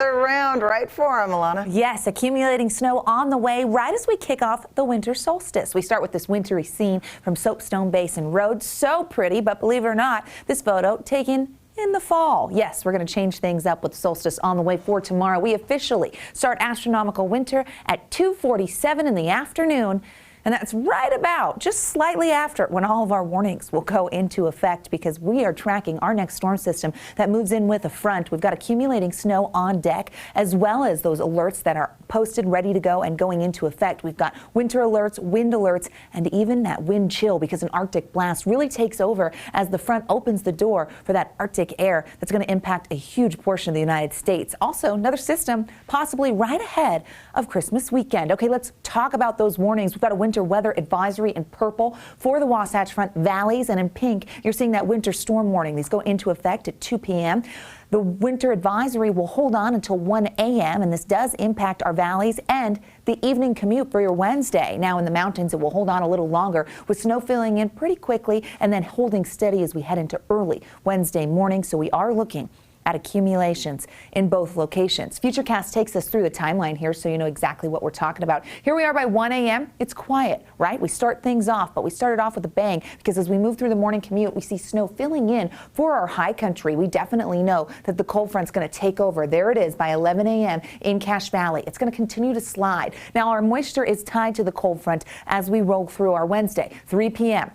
Around right for him, Alana. Yes, accumulating snow on the way right as we kick off the winter solstice. We start with this wintry scene from Soapstone Basin Road. So pretty, but believe it or not, this photo taken in the fall. Yes, we're going to change things up with solstice on the way for tomorrow. We officially start astronomical winter at 2:47 in the afternoon. And that's right about just slightly after when all of our warnings will go into effect, because we are tracking our next storm system that moves in with a front. We've got accumulating snow on deck, as well as those alerts that are posted, ready to go and going into effect. We've got winter alerts, wind alerts, and even that wind chill, because an Arctic blast really takes over as the front opens the door for that Arctic air that's going to impact a huge portion of the United States. Also, another system possibly right ahead of Christmas weekend. Okay, let's talk about those warnings. We've got a winter weather advisory in purple for the Wasatch Front valleys, and in pink you're seeing that winter storm warning. These go into effect at 2 p.m. The winter advisory will hold on until 1 a.m. and this does impact our valleys and the evening commute for your Wednesday. Now in the mountains it will hold on a little longer, with snow filling in pretty quickly and then holding steady as we head into early Wednesday morning. So we are looking at accumulations in both locations. Futurecast takes us through the timeline here so you know exactly what we're talking about. Here we are by 1 a.m. It's quiet, right? We start things off, but we started off with a bang, because as we move through the morning commute, we see snow filling in for our high country. We definitely know that the cold front's going to take over. There it is by 11 a.m. in Cache Valley. It's going to continue to slide. Now our moisture is tied to the cold front as we roll through our Wednesday. 3 p.m.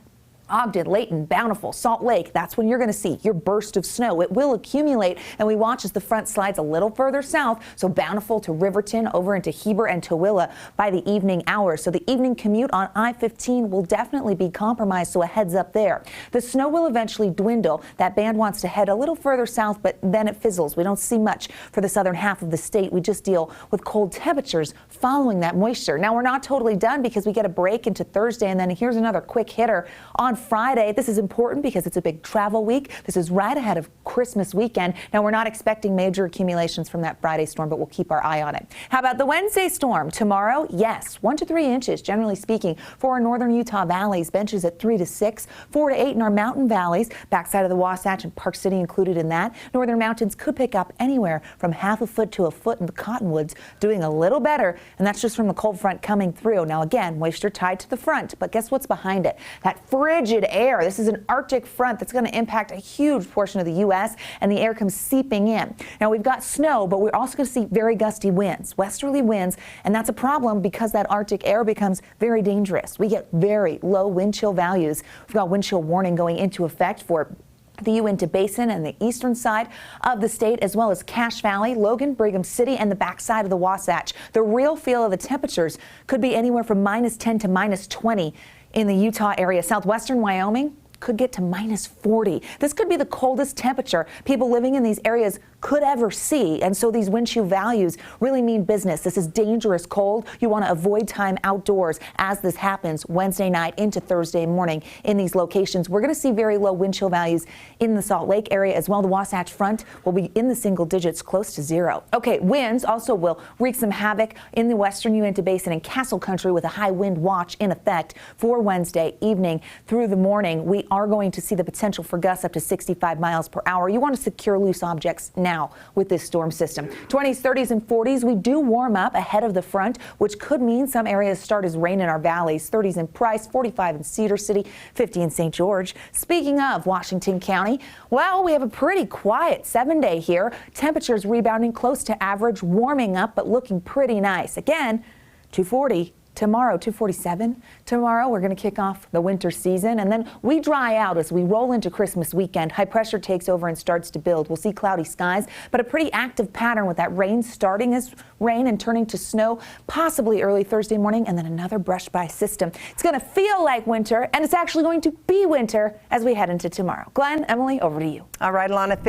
Ogden, Layton, Bountiful, Salt Lake, that's when you're going to see your burst of snow. It will accumulate, and we watch as the front slides a little further south, so Bountiful to Riverton, over into Heber and Tooele by the evening hours. So the evening commute on I-15 will definitely be compromised, so a heads up there. The snow will eventually dwindle. That band wants to head a little further south, but then it fizzles. We don't see much for the southern half of the state. We just deal with cold temperatures following that moisture. Now, we're not totally done, because we get a break into Thursday, and then here's another quick hitter on Friday. This is important because it's a big travel week. This is right ahead of Christmas weekend. Now, we're not expecting major accumulations from that Friday storm, but we'll keep our eye on it. How about the Wednesday storm? Tomorrow, yes, 1 to 3 inches, generally speaking, for our northern Utah valleys. Benches at 3 to 6, 4 to 8 in our mountain valleys. Backside of the Wasatch and Park City included in that. Northern mountains could pick up anywhere from half a foot to a foot in the Cottonwoods, doing a little better, and that's just from the cold front coming through. Now, again, moisture tied to the front, but guess what's behind it? That frigid air. This is an Arctic front that's going to impact a huge portion of the U.S., and the air comes seeping in. Now, we've got snow, but we're also going to see very gusty winds, westerly winds, and that's a problem because that Arctic air becomes very dangerous. We get very low wind chill values. We've got wind chill warning going into effect for the Uinta Basin and the eastern side of the state, as well as Cache Valley, Logan, Brigham City, and the backside of the Wasatch. The real feel of the temperatures could be anywhere from -10 to -20 in the Utah area. Southwestern Wyoming could get to -40. This could be the coldest temperature people living in these areas could ever see, and so these wind chill values really mean business. This is dangerous cold. You want to avoid time outdoors as this happens Wednesday night into Thursday morning in these locations. We're going to see very low wind chill values in the Salt Lake area as well. The Wasatch Front will be in the single digits, close to 0. Okay, winds also will wreak some havoc in the western Uinta Basin and Castle Country, with a high wind watch in effect for Wednesday evening through the morning. We are going to see the potential for gusts up to 65 miles per hour. You want to secure loose objects now with this storm system. 20s, 30s, and 40s. We do warm up ahead of the front, which could mean some areas start as rain in our valleys. 30s in Price, 45 in Cedar City, 50 in St. George. Speaking of Washington County, well, we have a pretty quiet 7-day here. Temperatures rebounding close to average, warming up, but looking pretty nice. Again, 240. Tomorrow, 247. Tomorrow, we're going to kick off the winter season, and then we dry out as we roll into Christmas weekend. High pressure takes over and starts to build. We'll see cloudy skies, but a pretty active pattern with that rain starting as rain and turning to snow, possibly early Thursday morning, and then another brush by system. It's going to feel like winter, and it's actually going to be winter as we head into tomorrow. Glenn, Emily, over to you. All right, Alana.